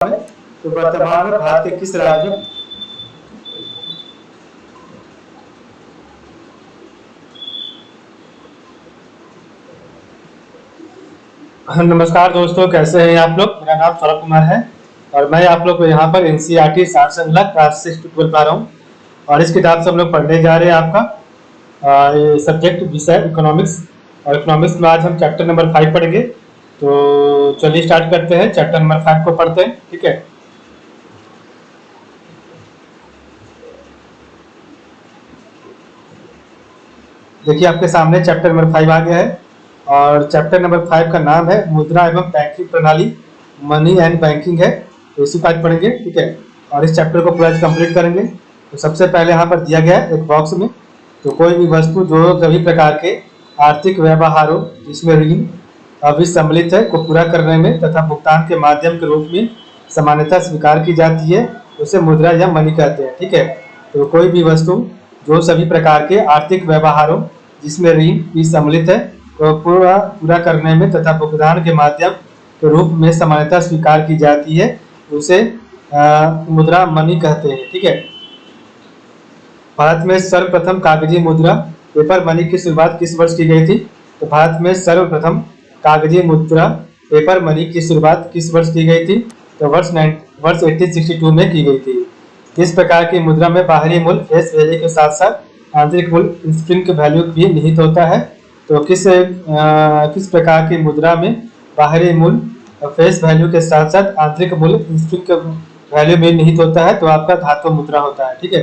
तो वर्तमान में भारत के किस राज्य में नमस्कार दोस्तों, कैसे हैं आप लोग। मेरा नाम सौरभ कुमार है और मैं आप लोग को यहाँ पर एनसीईआरटी साठ श्रृंखला क्लास 6 to 12 पढ़ा रहा हूँ। और इस किताब से हम लोग पढ़ने जा रहे हैं आपका सब्जेक्ट विषय इकोनॉमिक्स। और इकोनॉमिक्स में आज हम चैप्टर नंबर 5 पढ़ेंगे। तो चलिए स्टार्ट करते हैं, चैप्टर नंबर 5 को पढ़ते हैं। ठीक है, देखिए आपके सामने चैप्टर नंबर 5 आ गया है और चैप्टर नंबर 5 का नाम है मुद्रा एवं बैंकिंग प्रणाली, मनी एंड बैंकिंग है। तो इसी पर पढ़ेंगे। ठीक है, और इस चैप्टर को पूरा कंप्लीट करेंगे। तो सबसे पहले यहाँ पर दिया गया है एक बॉक्स में, तो कोई भी वस्तु जो सभी प्रकार के आर्थिक व्यवहारों जिसमें ऋण अभिसम्मिलित है को पूरा करने में तथा भुगतान के माध्यम के रूप में सामान्यतः स्वीकार की जाती है, उसे मुद्रा या मनी कहते हैं। ठीक है, तो कोई भी वस्तु जो सभी प्रकार के आर्थिक व्यवहारों जिसमें ऋण भी सम्मिलित है को पूरा करने में तथा भुगतान के माध्यम के रूप में सामान्यतः स्वीकार की जाती है, उसे मुद्रा मनी कहते हैं। ठीक है, भारत में सर्वप्रथम कागजी मुद्रा पेपर मनी की शुरुआत किस वर्ष की गई थी। तो भारत में सर्वप्रथम कागजी मुद्रा पेपर मनी की शुरुआत किस वर्ष की गई थी। तो वर्ष 1862 में की गई थी। इस प्रकार की मुद्रा में बाहरी मूल्य फेस वैल्यू के साथ साथ आंतरिक मूल्य इंस्ट्रिंग वैल्यू भी निहित होता है। तो किस प्रकार की मुद्रा में बाहरी मूल्य फेस वैल्यू के साथ साथ आंतरिक मूल्य इंस्ट्रिंग वैल्यू में निहित होता है, तो आपका धातु मुद्रा होता है। ठीक है,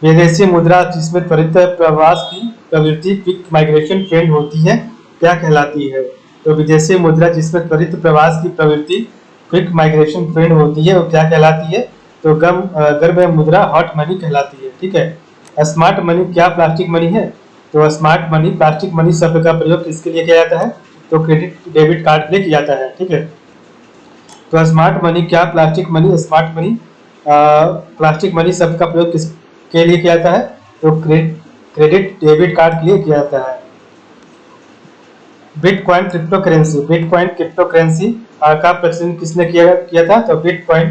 विदेशी मुद्रा जिसमें त्वरित प्रवास की प्रवृत्ति क्विक माइग्रेशन ट्रेंड होती है क्या कहलाती है। तो विदेशी मुद्रा जिसमें त्वरित प्रवास की प्रवृत्ति क्विक माइग्रेशन ट्रेंड होती है वो क्या कहलाती है। तो गर्भ मुद्रा हॉट मनी कहलाती है। ठीक है, स्मार्ट मनी क्या प्लास्टिक मनी है। तो स्मार्ट मनी प्लास्टिक मनी शब्द का प्रयोग किसके लिए किया जाता है। तो क्रेडिट डेबिट कार्ड के लिए किया जाता है। ठीक है, तो स्मार्ट मनी क्या plastic money smart money plastic money शब्द का प्रयोग किसके लिए किया जाता है। तो क्रेडिट डेबिट कार्ड के लिए किया जाता है। बिटकॉइन क्रिप्टो करेंसी का प्रचलन किसने किया था। तो बिटकॉइन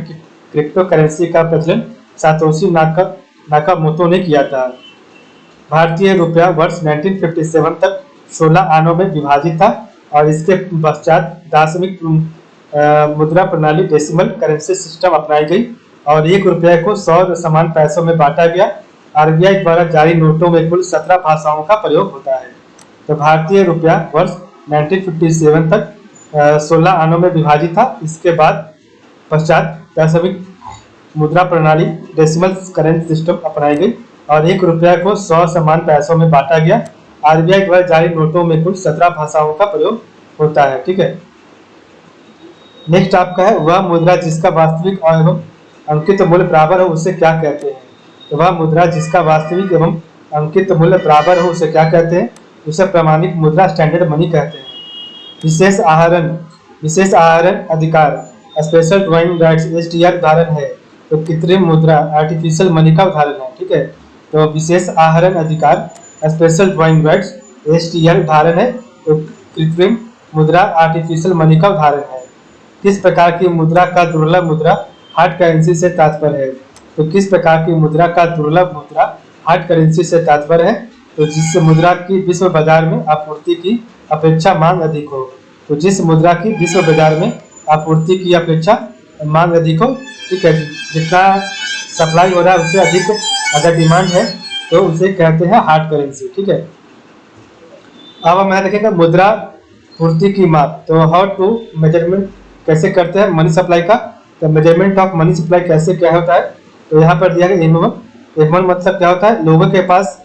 क्रिप्टो करेंसी का प्रचलन सातोशी नाकामोतो ने किया था। भारतीय रुपया वर्ष 1957 तक 16 आनों में विभाजित था और इसके पश्चात दार्शनिक मुद्रा प्रणाली डेसिमल करेंसी सिस्टम अपनाई गई और 1 रुपये को 100 समान पैसों में बांटा गया। आरबीआई द्वारा जारी नोटों में कुल 17 भाषाओं का प्रयोग होता है। तो भारतीय रुपया वर्ष 1957 तक 16 आनों में विभाजित था। इसके बाद पश्चात दार्शनिक मुद्रा प्रणाली डेसिमल करेंसी सिस्टम अपनाई गई और 1 रुपया को 100 समान पैसों में बांटा गया। आरबीआई द्वारा जारी नोटों में कुल 17 भाषाओं का प्रयोग होता है। ठीक है, नेक्स्ट आपका है वह मुद्रा जिसका वास्तविक एवं अंकित मूल्य बराबर हो उसे क्या कहते हैं। तो वह मुद्रा जिसका वास्तविक एवं अंकित मूल्य बराबर हो उसे क्या कहते हैं। उसे प्रमाणिक मुद्रा स्टैंडर्ड मनी कहते हैं। विशेष आहरण अधिकार स्पेशल ड्राइंग राइट्स एसडीआर उदाहरण है। तो कृत्रिम मुद्रा आर्टिफिशियल मनी का उदाहरण है। ठीक है, तो विशेष आहरण अधिकार स्पेशल ड्राइंग राइट्स एसडीआर उदाहरण है। तो कृत्रिम मुद्रा आर्टिफिशियल मनी का उदाहरण है। किस प्रकार की मुद्रा का दुर्लभ मुद्रा हार्ड करेंसी से तात्पर्य है। तो किस प्रकार की मुद्रा का दुर्लभ मुद्रा हार्ड करेंसी से तात्पर्य है। तो जिस मुद्रा की विश्व बाजार में आपूर्ति की अपेक्षा मांग अधिक हो। तो जिस मुद्रा की विश्व बाजार में आपूर्ति की अपेक्षा मांग अधिक हो। ठीक है, जितना सप्लाई हो रहा है उससे अधिक अगर डिमांड है तो उसे कहते हैं हार्ड करेंसी। ठीक है, अब हम यहाँ देखेंगे मुद्रा पूर्ति की माप। तो हाउ टू मेजरमेंट कैसे करते हैं मनी सप्लाई का। तो मेजरमेंट ऑफ मनी सप्लाई कैसे क्या होता है। तो यहाँ पर दिया गया M1 मतलब क्या होता है लोगों के पास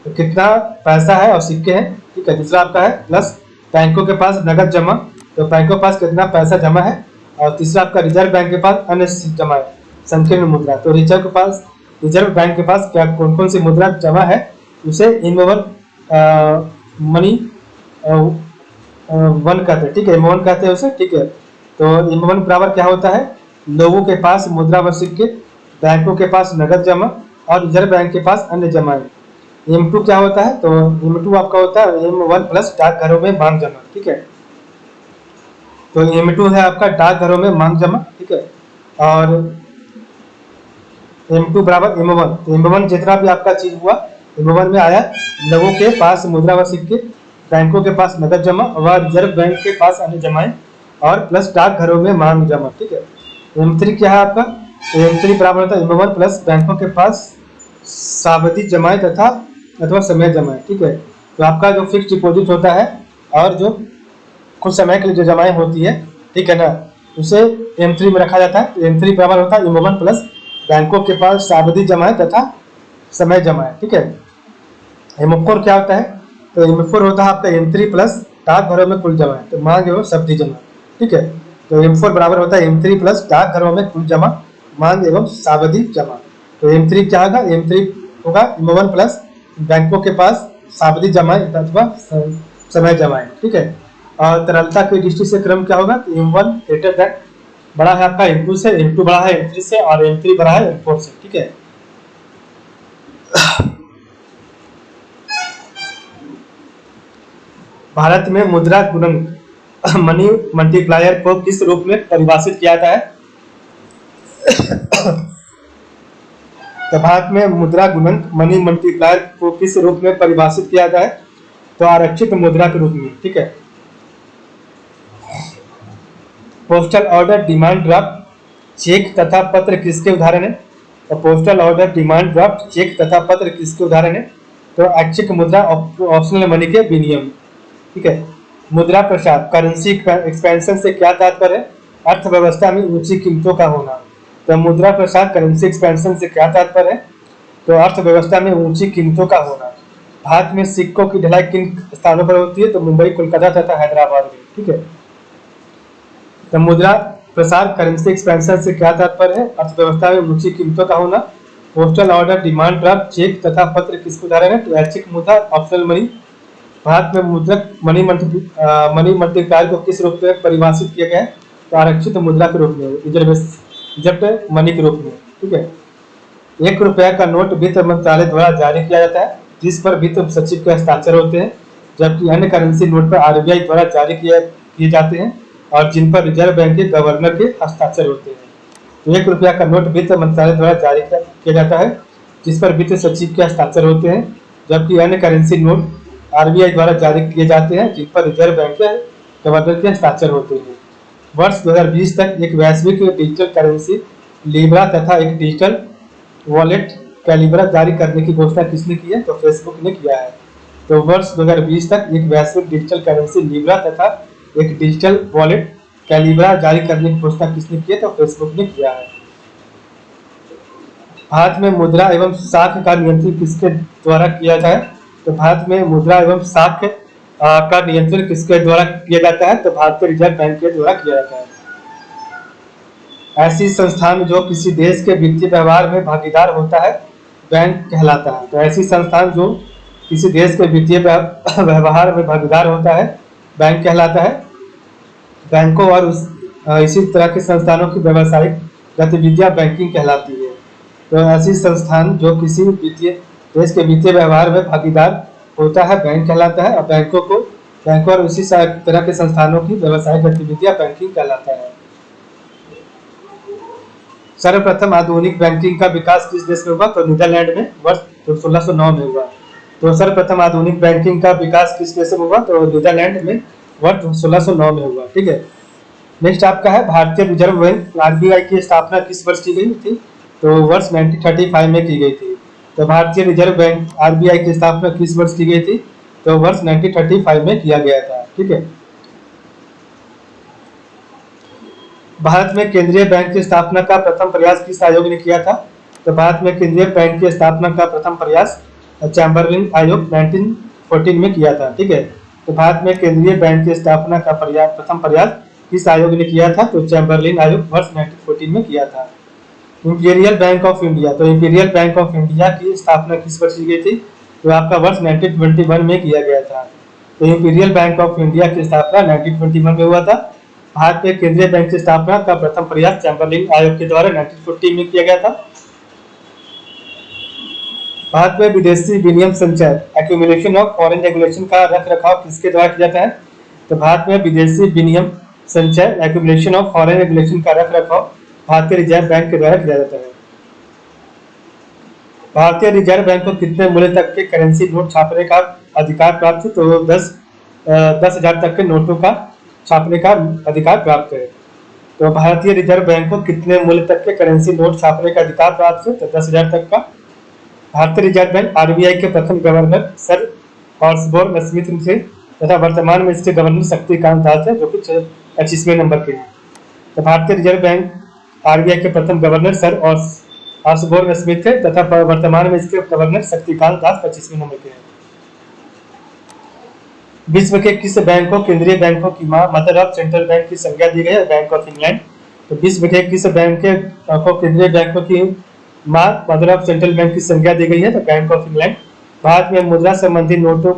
कितना पैसा है और सिक्के हैं। ठीक है, दूसरा आपका है प्लस बैंकों के पास नगद जमा। तो बैंकों के पास कितना पैसा जमा है। और तीसरा आपका रिजर्व बैंक के पास अन्य जमा है संकीर्ण मुद्रा। तो रिजर्व बैंक के पास क्या कौन कौन सी मुद्रा जमा है उसे M1 मनी 1 कहते हैं। ठीक है, M1 कहते हैं उसे। ठीक है, तो M1 बराबर क्या होता है लोगों के पास मुद्रा व सिक्के, बैंकों के पास नगद जमा और रिजर्व बैंक के पास अन्य जमा है। M2 क्या होता है। तो M2 आपका होता है M1 प्लस डाकघरों में मांग जमा। ठीक है, तो M2 है आपका डाकघरों में मांग जमा, ठीक है। और M2 बराबर M1, तो M1 जितना भी आपका चीज हुआ M1 में आया, लोगों के पास मुद्रा व सिक्के, बैंकों के पास नकद जमा व रिजर्व बैंक के पास अन्य जमाएं और प्लस डाकघरों में मांग जमा, ठीक है। M3 क्या है आपका, तो M3 बराबर होता है M1 प्लस बैंकों के पास सावधि जमाएं तथा अथवा समय जमाएं, ठीक है। तो आपका जो फिक्स डिपॉजिट होता है और जो कुछ समय के लिए जो जमाएं होती है, ठीक है ना, उसे M3 में रखा जाता है। तो M3 बराबर होता है M1 प्लस बैंकों के पास सावधि जमाएं तथा समय जमाएं, ठीक है। M4 क्या होता है, तो M4 होता है आपका M3 प्लस डाकघरों में कुल जमा, तो मांग एवं सावधि जमा, ठीक है। तो M4 बराबर होता है M3 प्लस डाकघरों में कुल जमा, मांग एवं सावधि जमा। तो M3 क्या होगा, M3 होगा M1 प्लस बैंकों के पास सावधि जमाएं अथवा समय जमाएं, ठीक है। और तरलता की दृष्टि से क्रम क्या होगा, तो M1 ग्रेटर दैन बड़ा है आपका M2 से, M2 बड़ा है M3 से और M3 बड़ा है M4 से, ठीक है। भारत में मुद्रा गुणक मनी मल्टीप्लायर को किस रूप में परिभाषित किया जाता है, तो भारत में मुद्रा गुणक मनी मल्टीप्लायर को किस रूप में परिभाषित किया जाता है, तो आरक्षित मुद्रा के रूप में, ठीक है। Postal order, demand draft, cheque तथा पत्र किसके उदाहरण है, तो postal order, demand draft, cheque तथा पत्र किसके उदाहरण है, तो ऐच्छिक मुद्रा ऑप्शनल मनी के विनियम, ठीक है। मुद्रा प्रसार, करेंसी एक्सपेंशन से क्या तात्पर्य है, अर्थव्यवस्था में ऊंची कीमतों का होना। तो मुद्रा प्रसार करेंसी एक्सपेंशन से क्या तात्पर्य है, तो अर्थव्यवस्था में ऊंची कीमतों का होना। भारत में सिक्कों की ढलाई किन स्थानों पर होती है, तो मुंबई, कोलकाता तथा हैदराबाद में, ठीक है। तो मुद्रा प्रसार करेंसी एक्सपेंशन से क्या तात्पर्य है, अर्थव्यवस्था में ऊंची कीमतों का होना। Postal order, demand draft, cheque तथा पत्र किसके उदाहरण है, तो ऐच्छिक मुद्रा ऑप्शनल मनी। भारत में मुद्रक मनी मल्टीप्लायर को किस रूप में परिभाषित किया गया है, तो आरक्षित मुद्रा के रूप में, रिजर्व मनी के रूप में, ठीक है। ₹1 का नोट वित्त मंत्रालय द्वारा जारी किया जाता है, जिस पर वित्त सचिव के हस्ताक्षर होते हैं, जबकि अन्य करेंसी नोट पर RBI द्वारा जारी किए जाते हैं और जिन पर रिजर्व बैंक के गवर्नर के हस्ताक्षर होते हैं। तो ₹1 का नोट वित्त मंत्रालय द्वारा जारी किया जाता है, जिस पर वित्त सचिव के हस्ताक्षर होते हैं, जबकि अन्य करेंसी नोट RBI द्वारा जारी किए जाते हैं, जिन पर रिजर्व बैंक के गवर्नर के हस्ताक्षर होते हैं। वर्ष 2020 तक एक वैश्विक डिजिटल करेंसी लिब्रा तथा एक डिजिटल वॉलेट कैलिब्रा जारी करने की घोषणा किसने की है, तो फेसबुक ने किया है। तो वर्ष 2020 तक एक वैश्विक डिजिटल करेंसी लिब्रा तथा एक डिजिटल वॉलेट कैलिब्रा जारी करने की घोषणा किसने की है, तो फेसबुक ने किया है। भारत में मुद्रा एवं साख का नियंत्रण किसके द्वारा किया जाए, तो भारत में मुद्रा एवं साख का नियंत्रण किसके द्वारा किया जाता है, तो भारतीय रिजर्व बैंक के द्वारा किया जाता है। ऐसी संस्थान जो किसी देश के वित्तीय व्यवहार में भागीदार होता है, बैंक कहलाता है। तो ऐसी संस्थान जो किसी देश के वित्तीय व्यवहार में भागीदार होता है, बैंक कहलाता है। बैंकों और इसी तरह के संस्थानों की व्यावसायिक गतिविधियां बैंकिंग कहलाती है। तो ऐसी संस्थान जो किसी देश के वित्तीय व्यवहार में भागीदार होता है, बैंक कहलाता है। और बैंकों और उसी तरह के संस्थानों की व्यावसायिक गतिविधियां बैंकिंग कहलाता है। सर्वप्रथम आधुनिक बैंकिंग का विकास किस देश में हुआ, तो नीदरलैंड में वर्ष 1609 में हुआ। तो सर्वप्रथम आधुनिक बैंकिंग का विकास किस देश में हुआ, तो नीदरलैंड में वर्ष 1609 में हुआ, ठीक है। नेक्स्ट आपका है भारतीय रिजर्व बैंक RBI की स्थापना किस वर्ष की गई थी, तो वर्ष 1935 में की गई थी। तो भारतीय रिजर्व बैंक RBI की स्थापना किस वर्ष की गई थी, तो वर्ष 1935 में किया गया था, ठीक है। भारत में केंद्रीय बैंक की स्थापना का प्रथम प्रयास किस आयोग ने किया था, तो भारत में केंद्रीय बैंक की स्थापना का प्रथम प्रयास चैम्बरलिन आयोग 1914 में किया था, ठीक है। तो भारत में केंद्रीय बैंक की स्थापना का प्रथम प्रयास किस आयोग ने किया था, तो चैम्बरलिन आयोग वर्ष 1914 में किया था। इंपीरियल बैंक ऑफ इंडिया, तो इंपीरियल बैंक ऑफ इंडिया की स्थापना किस वर्ष की गई थी, तो आपका वर्ष 1921 में किया गया था। तो इंपीरियल बैंक ऑफ इंडिया की स्थापना 1921 में हुआ था। भारत में केंद्रीय बैंक की स्थापना का प्रथम प्रयास चैम्बरलिन आयोग के द्वारा 1914 में किया गया था। भारत में विदेशी विनिमय संचय एक्यूमुलेशन ऑफ फॉरेन रेगुलेशन का रख रखाव किसके द्वारा किया जाता है, तो भारत में विदेशी विनिमय संचय एक्यूमुलेशन ऑफ फॉरेन रेगुलेशन का रख रखाव भारतीय रिजर्व बैंक के द्वारा किया जाता है। भारतीय रिजर्व बैंक को कितने मूल्य तक के करेंसी नोट छापने का अधिकार प्राप्त है? तो 10,000 तक के नोटों का छापने का अधिकार प्राप्त है। तो भारतीय रिजर्व बैंक को कितने मूल्य तक के करेंसी नोट छापने का अधिकार प्राप्त है? तो 10,000 तक का। भारतीय रिजर्व बैंक आरबीआई के प्रथम गवर्नर सर हॉर्सबोर्न स्मिथ थे तथा वर्तमान में इसके गवर्नर शक्तिकांत दास है, जो कि 25वें नंबर के हैं। तो भारतीय रिजर्व बैंक आरबीआई के प्रथम गवर्नर सर हॉर्सबोर्न स्मिथ थे तथा वर्तमान में इसके गवर्नर शक्तिकांत दास 25वें नंबर के हैं। विश्व के किस बैंक को केंद्रीय बैंकों की मां मदर ऑफ सेंट्रल बैंक की संज्ञा दी गई है? Bank of England. तो विश्व के किस बैंक को केंद्रीय बैंकों की मां मदर ऑफ सेंट्रल बैंक की संज्ञा दी गई है? तो बैंक ऑफ इंग्लैंड। भारत में मुद्रा संबंधी नोटों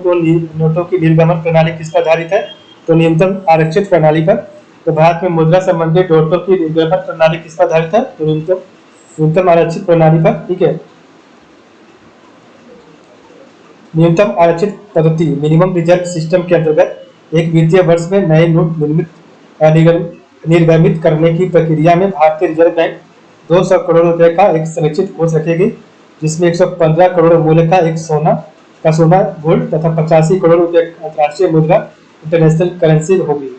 की निर्गमन प्रणाली किस पर आधारित है? तो न्यूनतम आरक्षित प्रणाली पर। तो भारत में मुद्रा संबंधी नोटों की निर्गमन प्रणाली किस पर आधारित है? तो न्यूनतम आरक्षित प्रणाली पर। ठीक है, न्यूनतम आरक्षित पद्धति मिनिमम रिजर्व सिस्टम के अंतर्गत एक वित्तीय वर्ष में नए नोट निर्गमित करने की प्रक्रिया में भारतीय रिजर्व बैंक 200 करोड़ रुपए का एक संरक्षित कोष रखेगी, जिसमें 115 करोड़ मूल्य का एक सोना गोल्ड तथा 85 करोड़ रुपए अंतर्राष्ट्रीय मुद्रा इंटरनेशनल करेंसी होगी।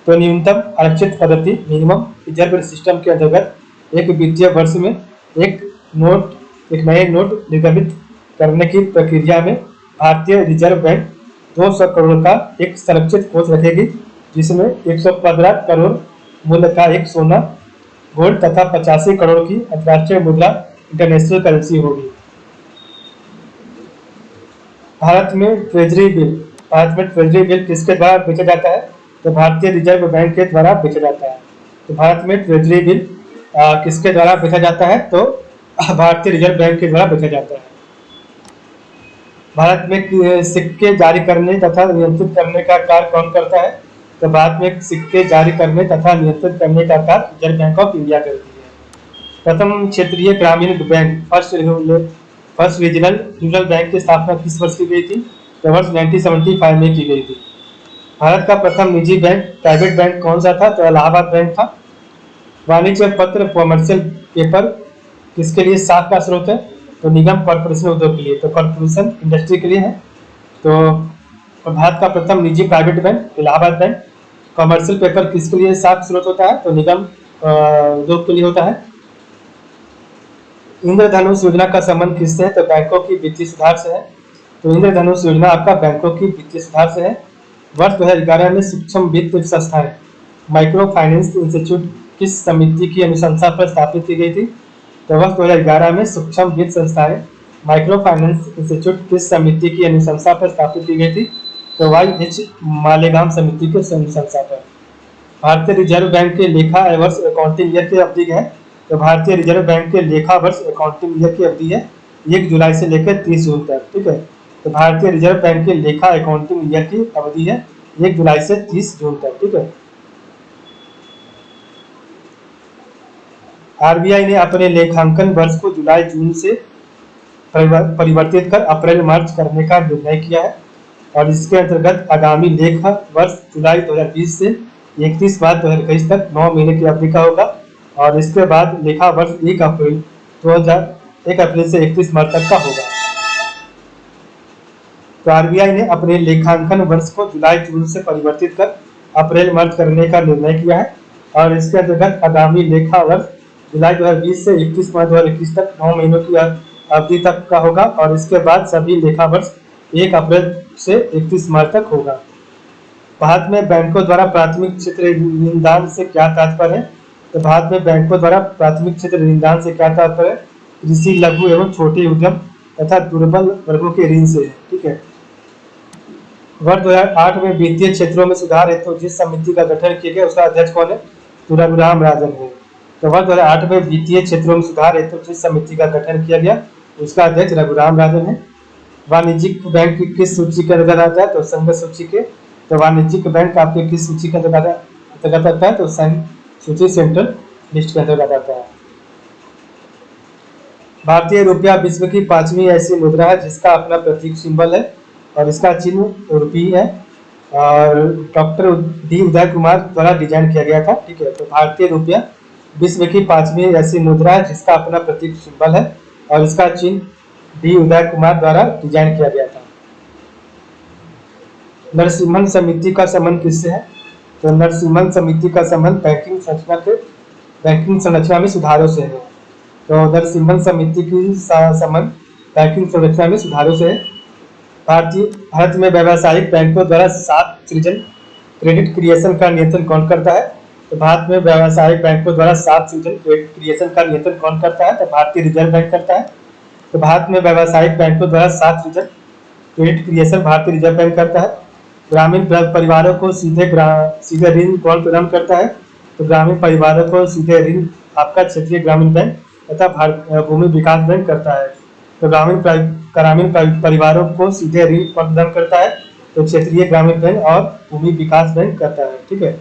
तो न्यूनतम आरक्षित पद्धति मिनिमम रिजर्व सिस्टम के अंतर्गत एक वित्तीय वर्ष में एक नए नोट निर्गमित करने की प्रक्रिया में भारतीय रिजर्व बैंक 200 करोड़ का एक संरक्षित कोष रखेगी, जिसमें 115 करोड़ मूल्य का एक सोना गोल्ड तथा 85 करोड़ की अंतर्राष्ट्रीय मुद्रा इंटरनेशनल करेंसी होगी। भारत में ट्रेजरी बिल किसके द्वारा बेचा जाता है? तो भारतीय रिजर्व बैंक के द्वारा बेचा जाता है। तो भारत में ट्रेजरी बिल किसके द्वारा बेचा जाता है? तो भारतीय रिजर्व बैंक के द्वारा बेचा जाता है। भारत में सिक्के जारी करने तथा नियंत्रित करने का कार्य कौन करता है? तो भारत में सिक्के जारी करने तथा नियंत्रित करने का कार्य रिजर्व बैंक ऑफ इंडिया करती है। प्रथम क्षेत्रीय ग्रामीण bank first regional rural bank की स्थापना किस वर्ष की गई थी? तो वर्ष 1975 में की गई थी। भारत का प्रथम निजी बैंक प्राइवेट बैंक कौन सा था? तो इलाहाबाद बैंक था। वाणिज्य पत्र कॉमर्शियल पेपर किसके लिए साख का स्रोत है? तो निगम कॉर्पोरेशन उद्योग के लिए, तो कॉर्पोरेशन इंडस्ट्री के लिए है। तो भारत का प्रथम निजी private bank Allahabad bank. Commercial paper किसके लिए साख स्रोत होता है? तो निगम उद्योग के लिए होता है। इंद्रधनुष योजना का संबंध किससे है? तो बैंकों की वित्तीय सुधार से है। तो इंद्रधनुष योजना आपका बैंकों की वित्तीय सुधार से है। वर्ष 2011 में सूक्ष्म वित्त संस्थाएं माइक्रो फाइनेंस इंस्टीट्यूट किस समिति की अनुशंसा पर स्थापित की गई थी? तो वर्ष 2011 में सूक्ष्म वित्त संस्थाएं माइक्रो फाइनेंस इंस्टीट्यूट किस समिति की अनुशंसा पर स्थापित की गई थी? तो YH मालेगाम समिति के अनुशंसा पर। भारतीय रिजर्व बैंक के लेखा वर्ष अकाउंटिंग ईयर की अवधि है। तो भारतीय रिजर्व बैंक के लेखा वर्ष अकाउंटिंग ईयर की अवधि है 1 जुलाई से लेकर 30 जून तक। ठीक है, तो भारतीय रिजर्व बैंक के लेखा अकाउंटिंग ईयर की अवधि है 1 जुलाई से 30 जून तक। ठीक है, आरबीआई ने अपने लेखांकन वर्ष को जुलाई जून से परिवर्तित कर अप्रैल मार्च करने का निर्णय किया है और इसके अंतर्गत आगामी लेखा वर्ष जुलाई 2020 से 31 मार्च 2021 तक 9 महीने की अवधि का होगा और इसके बाद लेखा वर्ष 1 अप्रैल से 31 मार्च तक का होगा। तो आरबीआई ने अपने लेखांकन वर्ष को जुलाई जून से परिवर्तित कर अप्रैल मार्च करने का निर्णय किया है और इसके अंतर्गत आगामी लेखा वर्ष जुलाई 2020 से 31 मार्च 2021 तक 9 महीनों की अवधि तक का होगा और इसके बाद सभी लेखा वर्ष 1 अप्रैल से 31 मार्च तक होगा। भारत में बैंकों द्वारा प्राथमिक क्षेत्र ऋणदान से क्या तात्पर्य है? तो भारत में बैंकों द्वारा प्राथमिक क्षेत्र ऋणदान से क्या तात्पर्य है? कृषि, लघु एवं छोटे उद्यम तथा दुर्बल वर्गों के ऋण से है। ठीक है, वर्ष 2008 में वित्तीय क्षेत्रों में सुधार हेतु जिस समिति का गठन किया गया उसका अध्यक्ष कौन है? तो रघुराम राजन है। तो वर्ष 2008 में वित्तीय क्षेत्रों में सुधार हेतु जिस समिति का गठन किया गया उसका अध्यक्ष रघुराम राजन है। वाणिज्यिक बैंक किस सूची के अंतर्गत आता है? तो संघ सूची के। तो वाणिज्यिक बैंक आपके किस सूची के अंतर्गत आता है? तो संघ सूची सेंट्रल लिस्ट के अंतर्गत आता है। भारतीय रुपया विश्व की 5वीं ऐसी मुद्रा है जिसका अपना प्रतीक सिंबल है और इसका चिन्ह रुपी है। और डॉक्टर डी उदय कुमार द्वारा डिजाइन किया गया था। ठीक है, तो भारतीय रुपया विश्व की 5वीं ऐसी मुद्रा है जिसका अपना प्रतीक सिंबल है और इसका चिन्ह डी उदय कुमार द्वारा डिजाइन किया गया था। नरसिम्हन समिति का संबंध किससे है? तो नरसिम्हन समिति का संबंध बैंकिंग संरचना में सुधारों से है। तो नरसिम्हन समिति की संबंध बैंकिंग संरचना में सुधारों से है। भारत में व्यावसायिक बैंकों द्वारा सात सृजन क्रेडिट क्रिएशन का नियंत्रण कौन करता है? तो भारत में व्यावसायिक बैंकों द्वारा सात सृजन क्रेडिट क्रिएशन का नियंत्रण कौन करता है? तो भारतीय रिजर्व बैंक करता है। तो भारत में व्यावसायिक बैंकों द्वारा सात सृजन क्रेडिट क्रिएशन भारतीय रिजर्व बैंक करता है। ग्रामीण परिवारों को सीधे ऋण कौन प्रदान करता है? तो ग्रामीण परिवारों को सीधे ऋण आपका क्षेत्रीय ग्रामीण बैंक तथा भूमि विकास बैंक करता है। तो ग्रामीण परिवारों को सीधे ऋण कौन प्रदान करता है? तो क्षेत्रीय ग्रामीण बैंक और भूमि विकास बैंक करता है। ठीक है,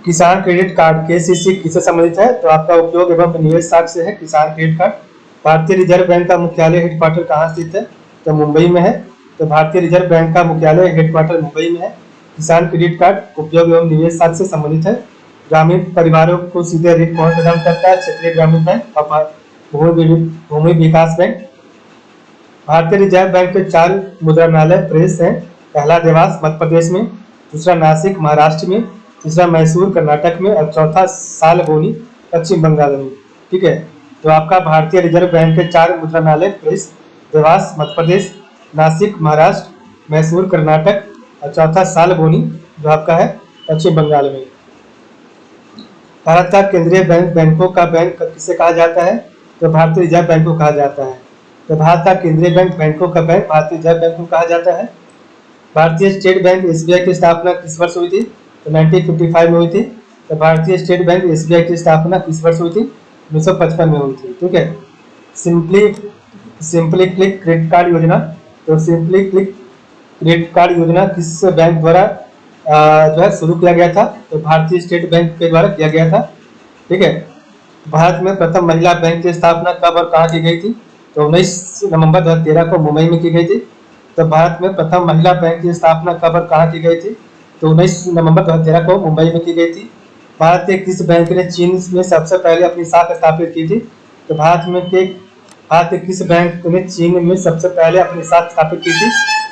किसान क्रेडिट कार्ड केसीसी किससे संबंधित है? तो आपका उपयोग एवं निवेश साख से है किसान क्रेडिट कार्ड। भारतीय रिजर्व बैंक का मुख्यालय हेडक्वार्टर कहाँ स्थित है? तो मुंबई में है। तो भारतीय रिजर्व बैंक का मुख्यालय हेडक्वार्टर मुंबई में है। किसान क्रेडिट कार्ड उपयोग एवं निवेश साख से संबंधित है। ग्रामीण परिवारों को सीधे ऋण कौन प्रदान करता है? क्षेत्रीय ग्रामीण बैंक और भूमि विकास बैंक। भारतीय रिजर्व बैंक के 4 मुद्रणालय प्रेस हैं। पहला देवास मध्य प्रदेश में, दूसरा नासिक महाराष्ट्र में, तीसरा मैसूर कर्नाटक में और चौथा सालबोनी पश्चिम बंगाल में। ठीक है, तो आपका भारतीय रिजर्व बैंक के 4 मुद्रणालय प्रेस देवास मध्य प्रदेश, नासिक महाराष्ट्र, मैसूर कर्नाटक और चौथा सालबोनी जो आपका है पश्चिम बंगाल में। भारत का केंद्रीय बैंक बैंकों का बैंक किसे कहा जाता है? तो भारतीय रिजर्व बैंक को कहा जाता है। तो भारत का केंद्रीय बैंक बैंकों का बैंक भारतीय रिजर्व बैंक को कहा जाता है। भारतीय स्टेट बैंक एसबीआई की स्थापना किस वर्ष हुई थी? तो 1955 में हुई थी। तो भारतीय स्टेट बैंक एसबीआई की स्थापना किस वर्ष हुई थी? 1955 में हुई थी। ठीक है, सिंपली क्लिक क्रेडिट कार्ड योजना। तो सिंपली क्लिक क्रेडिट कार्ड योजना किस बैंक द्वारा जो है शुरू किया गया था? तो भारतीय स्टेट बैंक के द्वारा किया गया था। ठीक है, भारत में प्रथम महिला बैंक की स्थापना कब और कहाँ की गई थी? तो 19 नवंबर 2013 को मुंबई में की गई थी। तो भारत में प्रथम महिला बैंक की स्थापना कब और कहाँ की गई थी? तो 19 नवंबर 2013 को मुंबई में की गई थी। भारत के किस बैंक ने चीन में सबसे पहले अपनी शाखा स्थापित की थी? तो भारत के किस बैंक ने चीन में सबसे पहले अपनी शाखा स्थापित की थी?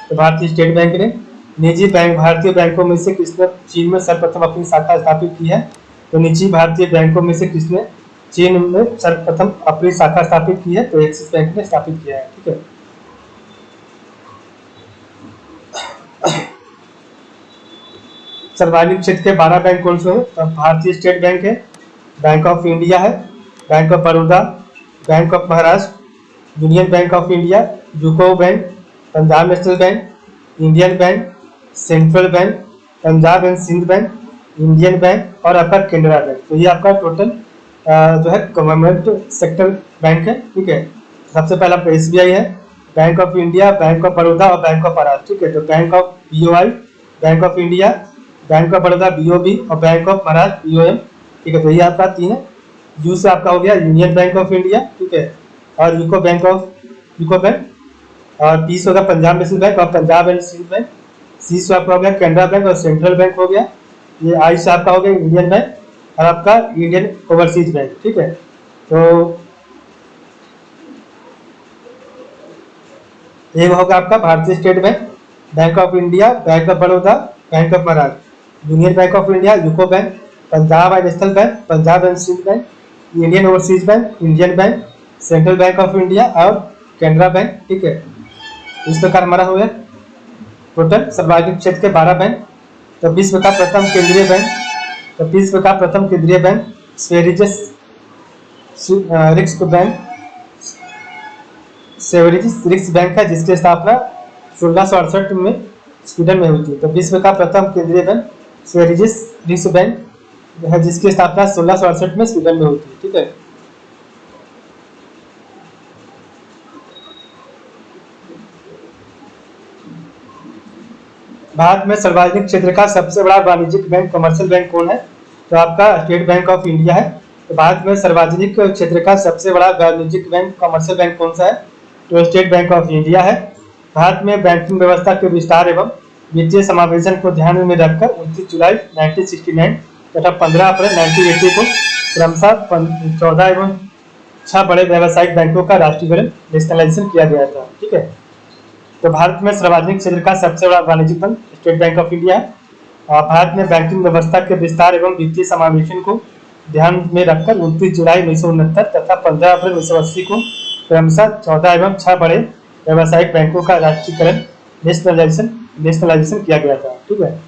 तो भारतीय स्टेट बैंक ने। निजी बैंक भारतीय बैंकों में से किसने चीन में सर्वप्रथम अपनी शाखा स्थापित की है? तो निजी भारतीय बैंकों में से किसने चीन में सर्वप्रथम अपनी शाखा स्थापित की है? तो एक्सिस बैंक ने स्थापित किया है। ठीक है, सर्वाधिक क्षेत्र के 12 बैंक कौन से हैं? तो भारतीय स्टेट बैंक है, बैंक ऑफ इंडिया है, bank of Baroda, bank of Maharashtra, union bank of India, UCO bank, Punjab national bank, Indian bank, central bank, Punjab and Sindh bank, Indian bank और आपका केनरा बैंक। तो ये आपका टोटल जो है गवर्नमेंट सेक्टर बैंक है। ठीक है, सबसे पहला आपका एसबीआई है, bank of India, bank of Baroda और बैंक ऑफ महाराष्ट्र। ठीक है, तो bank of BOI, bank of India, bank of Baroda BOB और बैंक ऑफ महाराष्ट्र बीओएम। ठीक है, तो ये आपका 3 है। यू से आपका हो गया यूनियन बैंक ऑफ इंडिया। ठीक है, और यूको बैंक और पी से होगा पंजाब नेशनल बैंक और पंजाब एंड सिंध बैंक। सी से आपका हो गया कैनरा बैंक और सेंट्रल बैंक हो गया। ये आई से आपका हो गया इंडियन बैंक और आपका इंडियन ओवरसीज बैंक। ठीक है, तो ये होगा आपका भारतीय state bank, bank of India, bank of Baroda, bank of Maharashtra, union bank of India, UCO bank, Punjab and national bank, Punjab and Sindh bank, Indian overseas bank, Indian bank, central bank of India और Canara bank. ठीक है, इस प्रकार हमारा हो गया टोटल सर्वाधिक क्षेत्र के 12 बैंक। तो विश्व का प्रथम केंद्रीय बैंक स्वेरिजेस रिक्स बैंक है जिसकी स्थापना 1668 में स्वीडन में हुई थी। तो विश्व का प्रथम केंद्रीय बैंक स्वेरिजेस रिक्स बैंक है जिसकी स्थापना 1668 में स्वीडन में हुई थी। ठीक है, भारत में सर्वाधिक क्षेत्र का सबसे बड़ा वाणिज्यिक बैंक कमर्शियल बैंक कौन है? तो आपका स्टेट बैंक ऑफ इंडिया है। तो भारत में सार्वजनिक क्षेत्र का सबसे बड़ा वाणिज्यिक बैंक कमर्शियल बैंक कौन सा है? तो स्टेट बैंक ऑफ इंडिया है। भारत में बैंकिंग व्यवस्था के विस्तार एवं वित्तीय समावेशन को ध्यान में रखकर 29 जुलाई 1969 तथा 15 अप्रैल 1980 को क्रमशः 14 एवं 6 बड़े व्यावसायिक बैंकों का राष्ट्रीयकरण नेशनलाइजेशन किया गया था। ठीक है, तो भारत में सार्वजनिक क्षेत्र का सबसे बड़ा वाणिज्यिक bank state bank of India है। भारत में बैंकिंग व्यवस्था के विस्तार एवं वित्तीय समावेशन को ध्यान में रखकर 29 जुलाई 1969 तथा 15 अप्रैल 1980 को क्रमशः 14 एवं 6 बड़े व्यावसायिक बैंकों का राष्ट्रीयकरण नेशनलाइजेशन किया गया था। ठीक है,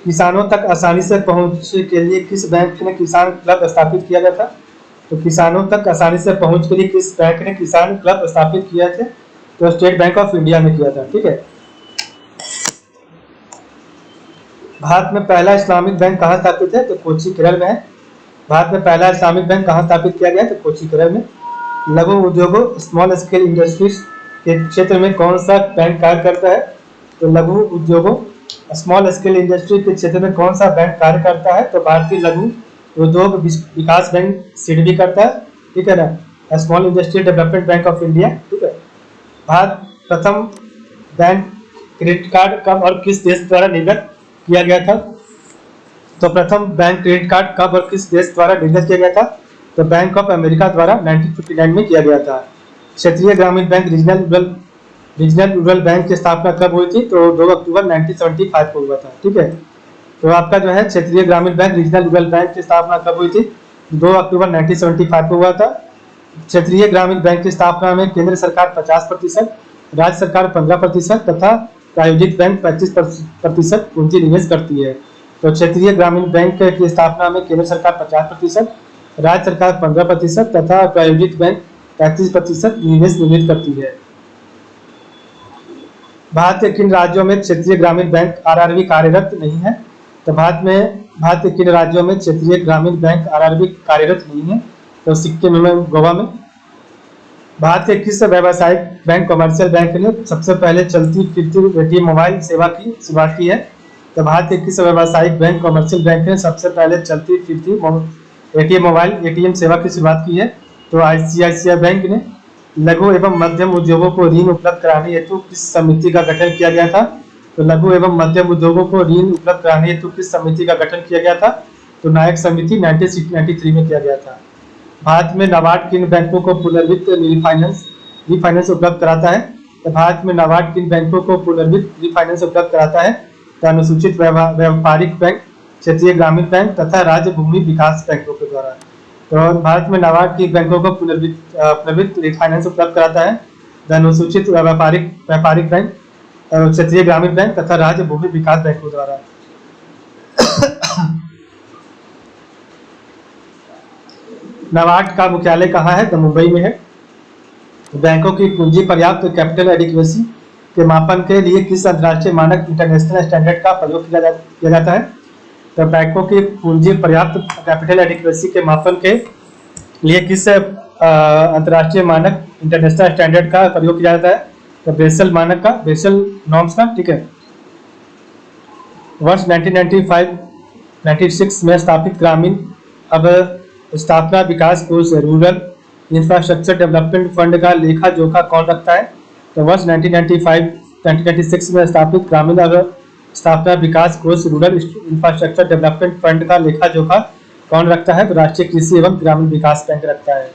किसानों तक आसानी से पहुंच के लिए किस बैंक ने किसान क्लब स्थापित किया गया था? तो किसानों तक आसानी से पहुंच के लिए किस बैंक ने किसान क्लब स्थापित किया थे? तो स्टेट बैंक ऑफ इंडिया ने किया था। ठीक है, भारत में पहला इस्लामिक बैंक कहाँ स्थापित है? तो कोच्चि केरल में है। भारत में पहला इस्लामिक बैंक कहाँ स्थापित किया गया? तो कोच्चि केरल में। लघु उद्योगों स्मॉल स्केल इंडस्ट्रीज के क्षेत्र में कौन सा बैंक कार्य करता है? तो लघु उद्योगों स्मॉल स्केल इंडस्ट्री के क्षेत्र में कौन सा बैंक कार्य करता है? तो भारतीय लघु उद्योग विकास बैंक सिडबी करता है। ठीक है ना, small industry development bank of India. ठीक है, भारत प्रथम बैंक क्रेडिट कार्ड कब और किस देश द्वारा निर्गत किया गया था? तो प्रथम बैंक क्रेडिट कार्ड कब और किस देश द्वारा निर्गत किया गया था? तो बैंक ऑफ अमेरिका द्वारा 1959 में किया गया था। क्षेत्रीय ग्रामीण बैंक रीजनल रूरल बैंक की स्थापना कब हुई थी? तो 2 अक्टूबर 1975 को हुआ था। ठीक है, तो आपका जो है क्षेत्रीय ग्रामीण बैंक रीजनल रूरल बैंक की स्थापना कब हुई थी? 2 अक्टूबर 1975 को हुआ था। क्षेत्रीय ग्रामीण बैंक की स्थापना में केंद्र सरकार 50%, राज्य सरकार 15% तथा प्रायोजित बैंक 25% पूंजी निवेश करती है। तो क्षेत्रीय ग्रामीण बैंक की स्थापना में केंद्र सरकार 50%, राज्य सरकार 15% तथा प्रायोजित बैंक 35% निवेश करती है। भारत के किन राज्यों में क्षेत्रीय ग्रामीण बैंक आरआरबी कार्यरत नहीं है? तो भारत के किन राज्यों में क्षेत्रीय ग्रामीण बैंक आरआरबी कार्यरत नहीं है? तो सिक्किम में, गोवा में। भारत के किस व्यावसायिक बैंक कमर्शियल बैंक ने सबसे पहले चलती फिरती एटीएम मोबाइल सेवा की शुरुआत की है? तो भारत के किस व्यावसायिक बैंक कमर्शियल बैंक ने सबसे पहले चलती फिरती एटीएम सेवा की शुरुआत की है? तो आईसीआईसीआई बैंक ने। लघु एवं मध्यम उद्योगों को ऋण उपलब्ध कराने हेतु किस समिति का गठन किया गया था? तो लघु एवं मध्यम उद्योगों को ऋण उपलब्ध कराने हेतु किस समिति का गठन किया गया था? तो नायक समिति 1993 में किया गया था। भारत में नाबार्ड किन बैंकों को पुनर्वित्त रिफाइनेंस उपलब्ध कराता है? तो भारत में नाबार्ड किन बैंकों को पुनर्वित्त रिफाइनेंस उपलब्ध कराता है? तो अनुसूचित व्यापारिक बैंक, क्षेत्रीय ग्रामीण बैंक तथा राज्य भूमि विकास बैंकों के द्वारा। तो भारत में नाबार्ड की बैंकों को पुनर्वित्त रिफाइनेंस उपलब्ध कराता है अनुसूचित व्यापारिक बैंक, क्षेत्रीय ग्रामीण बैंक तथा राज्य भूमि विकास बैंकों द्वारा। नाबार्ड का मुख्यालय कहाँ है? तो मुंबई में है। बैंकों की पूंजी पर्याप्त कैपिटल एडिक्वेसी के मापन के लिए किस अंतर्राष्ट्रीय मानक इंटरनेशनल स्टैंडर्ड का प्रयोग किया जाता है? तो बैंकों की पूंजी पर्याप्त कैपिटल एडिक्वेसी के मापन के लिए किस अंतर्राष्ट्रीय मानक इंटरनेशनल स्टैंडर्ड का प्रयोग किया जाता है? तो बेसल नॉर्म्स का। ठीक है, वर्ष 1996 में स्थापित ग्रामीण अब स्थापना विकास कोष रूरल इंफ्रास्ट्रक्चर डेवलपमेंट फंड का लेखा जोखा कौन रखता है? तो वर्ष 1996 में स्थापित ग्रामीण अब स्थापना विकास कोष रूरल इंफ्रास्ट्रक्चर डेवलपमेंट फंड का लेखा जोखा कौन रखता है? तो राष्ट्रीय कृषि एवं ग्रामीण विकास बैंक रखता है।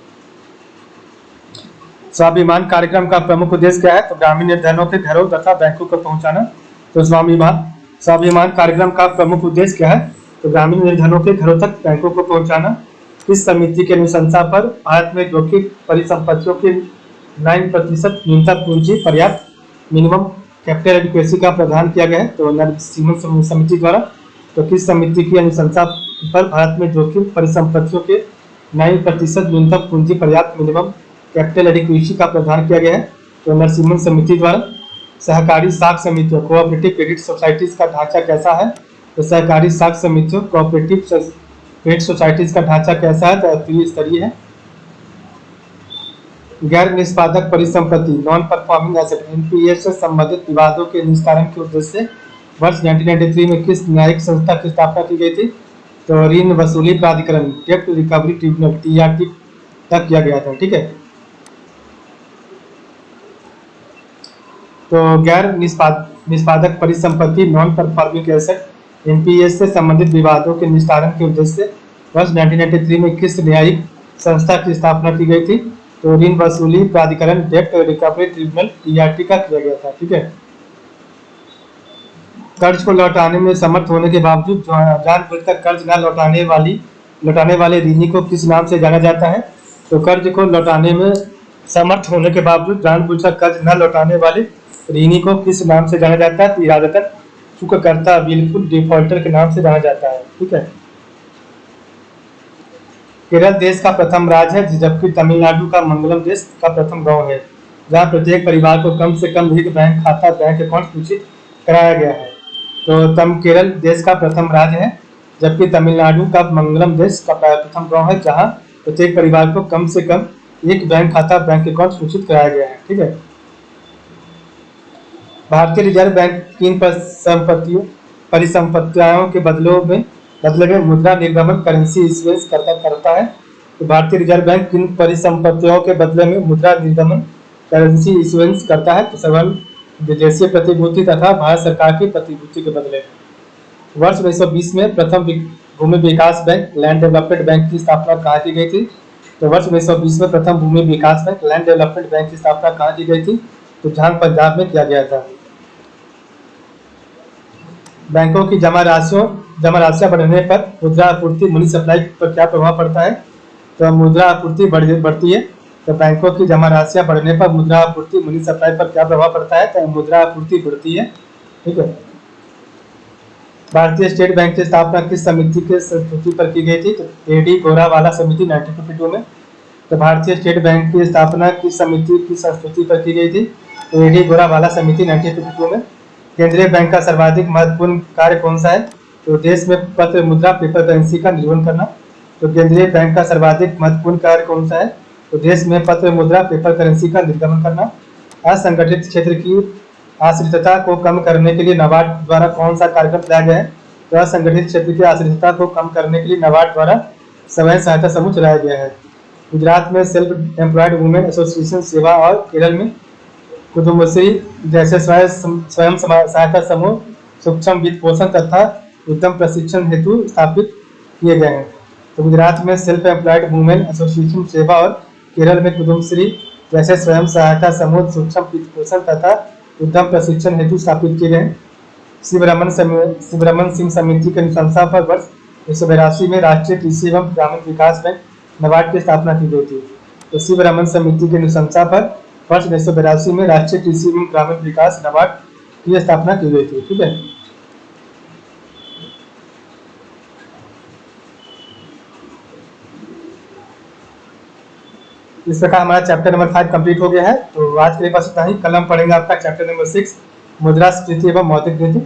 स्वाभिमान कार्यक्रम का प्रमुख उद्देश्य क्या है? तो ग्रामीण निर्धनों के घरों तथा बैंकों को पहुंचाना। तो स्वाभिमान कार्यक्रम का प्रमुख उद्देश्य क्या है? तो ग्रामीण निर्धनों के घरों तक बैंकों को पहुंचाना। किस समिति के अनुशंसा पर भारत में जोखिम परिसंपत्तियों की 9% न्यूनतम पूंजी पर्याप्त मिनिमम कैपिटल एडिक्वेसी का प्रावधान किया गया है? तो नरसिम्हन समिति द्वारा। तो किस समिति की अनुशंसा पर भारत में जोखिम परिसंपत्तियों के 9% न्यूनतम पूंजी पर्याप्त मिनिमम कैपिटल एडिक्वेसी का प्रावधान किया गया है? तो नरसिम्हन समिति द्वारा। सहकारी साख समितियों कोऑपरेटिव क्रेडिट सोसाइटीज का ढांचा कैसा है? तो सहकारी साख समितियों कोऑपरेटिव क्रेडिट सोसाइटीज का ढांचा कैसा है? तो त्रिस्तरीय है। गैर निष्पादक परिसंपत्ति नॉन परफॉर्मिंग एसेट एनपीए से संबंधित विवादों के निस्तारण के उद्देश्य से वर्ष 1993 में किस न्यायिक संस्था की स्थापना की गई थी? तो ऋण वसूली प्राधिकरण डेब्ट रिकवरी ट्रिब्यूनल TRT तक किया गया था। ठीक है, तो गैर निष्पादक परिसंपत्ति नॉन परफॉर्मिंग एसेट NPS से संबंधित विवादों के निस्तारण के उद्देश्य से वर्ष 1993 में किस न्यायिक संस्था की स्थापना की गई थी? तो ऋण वसूली प्राधिकरण डेब्ट रिकवरी ट्रिब्यूनल TRT का किया गया था। ठीक है, कर्ज को लौटाने में समर्थ होने के बावजूद जानबूझकर कर्ज न लौटाने वाले ऋणी को किस नाम से जाना जाता है? तो कर्ज को लौटाने में समर्थ होने के बावजूद जानबूझकर कर्ज न लौटाने वाले ऋणी को किस नाम से जाना जाता है? तो इरादतन चूककर्ता, बिल्कुल डिफॉल्टर के नाम से जाना जाता है। ठीक है, केरल देश का प्रथम राज्य है, जबकि तमिलनाडु का मंगलम देश का प्रथम गांव है, जहां प्रत्येक परिवार को कम से कम एक बैंक खाता, बैंक अकाउंट सूचित कराया गया है। तो केरल देश का प्रथम राज्य है, जबकि तमिलनाडु का मंगलम देश का प्रथम गांव है, जहां प्रत्येक परिवार को कम से कम एक बैंक खाता, बैंक अकाउंट सूचित कराया गया है। ठीक है, भारतीय रिजर्व बैंक किन परिसंपत्तियों के बदले में मुद्रा निर्गमन करेंसी इश्यूएंस करता है? तो भारतीय रिजर्व बैंक किन परिसंपत्तियों के बदले में मुद्रा निर्गमन करेंसी इश्यूएंस करता है? तो सवाल विदेशी प्रतिभूति तथा भारत सरकार की प्रतिभूति के बदले। वर्ष 1920 में प्रथम भूमि विकास बैंक, लैंड डेवलपमेंट बैंक की स्थापना कहाँ की गई थी? तो वर्ष 1920 में प्रथम भूमि विकास बैंक, लैंड डेवलपमेंट बैंक की स्थापना कहाँ की गई थी? तो झांग पंजाब में किया गया था। बैंकों की जमा राशियां बढ़ने पर मुद्रा आपूर्ति, मनी सप्लाई पर क्या प्रभाव पड़ता है? तो मुद्रा आपूर्ति बढ़ती है। तो बैंकों की जमा राशियां बढ़ने पर मुद्रा आपूर्ति, मनी सप्लाई पर क्या प्रभाव पड़ता है? तो मुद्रा आपूर्ति बढ़ती है। ठीक है, भारतीय स्टेट बैंक की स्थापना किस समिति के संस्तुति पर की गई थी? तो AD गोरावाला समिति 1952 में। तो भारतीय स्टेट बैंक की स्थापना किस समिति की संस्तुति पर की गई थी? तो AD गोरावाला समिति 1952 में। केंद्रीय बैंक का सर्वाधिक महत्वपूर्ण कार्य कौन सा है? तो देश में पत्र, मुद्रा, पेपर करेंसी का निर्माण करना। तो केंद्रीय बैंक का सर्वाधिक महत्वपूर्ण कार्य कौन सा है? तो देश में पत्र, मुद्रा, पेपर करेंसी का निर्गमन करना। असंगठित क्षेत्र की आश्रितता को कम करने के लिए नाबार्ड द्वारा कौन सा कार्यक्रम चलाया गया है? तो असंगठित क्षेत्र की आश्रितता को कम करने के लिए नाबार्ड द्वारा स्वयं सहायता समूह चलाया गया है। गुजरात में सेल्फ एम्प्लॉयड वुमेन एसोसिएशन सेवा और केरल में कुदुम्बश्री जैसे स्वयं सहायता समूह सूक्ष्म वित्त पोषण तथा उद्यम प्रशिक्षण हेतु स्थापित किए गए हैं। तो गुजरात में सेल्फ एम्प्लॉयड वुमेन एसोसिएशन सेवा और केरल में कुदुम्बश्री जैसे स्वयं सहायता समूह सूक्ष्म वित्त पोषण तथा उद्यम प्रशिक्षण हेतु स्थापित किए गए। शिवरमन सिंह समिति के अनुशंसा पर वर्ष 1982 में राष्ट्रीय कृषि एवं ग्रामीण विकास बैंक नाबार्ड की स्थापना की गई थी। तो शिवरमन समिति के अनुशंसा पर वर्ष 1982 में राष्ट्रीय कृषि एवं ग्रामीण विकास नाबार्ड की स्थापना की गई थी। ठीक है, इस प्रकार हमारा चैप्टर नंबर 5 कंप्लीट हो गया है। तो आज के लिए बस इतना ही। कल हम पढ़ेंगे आपका चैप्टर नंबर 6 मुद्रास्फीति एवं मौद्रिक नीति।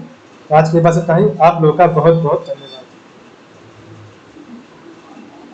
आज के लिए बस इतना ही। आप लोगों का बहुत बहुत धन्यवाद।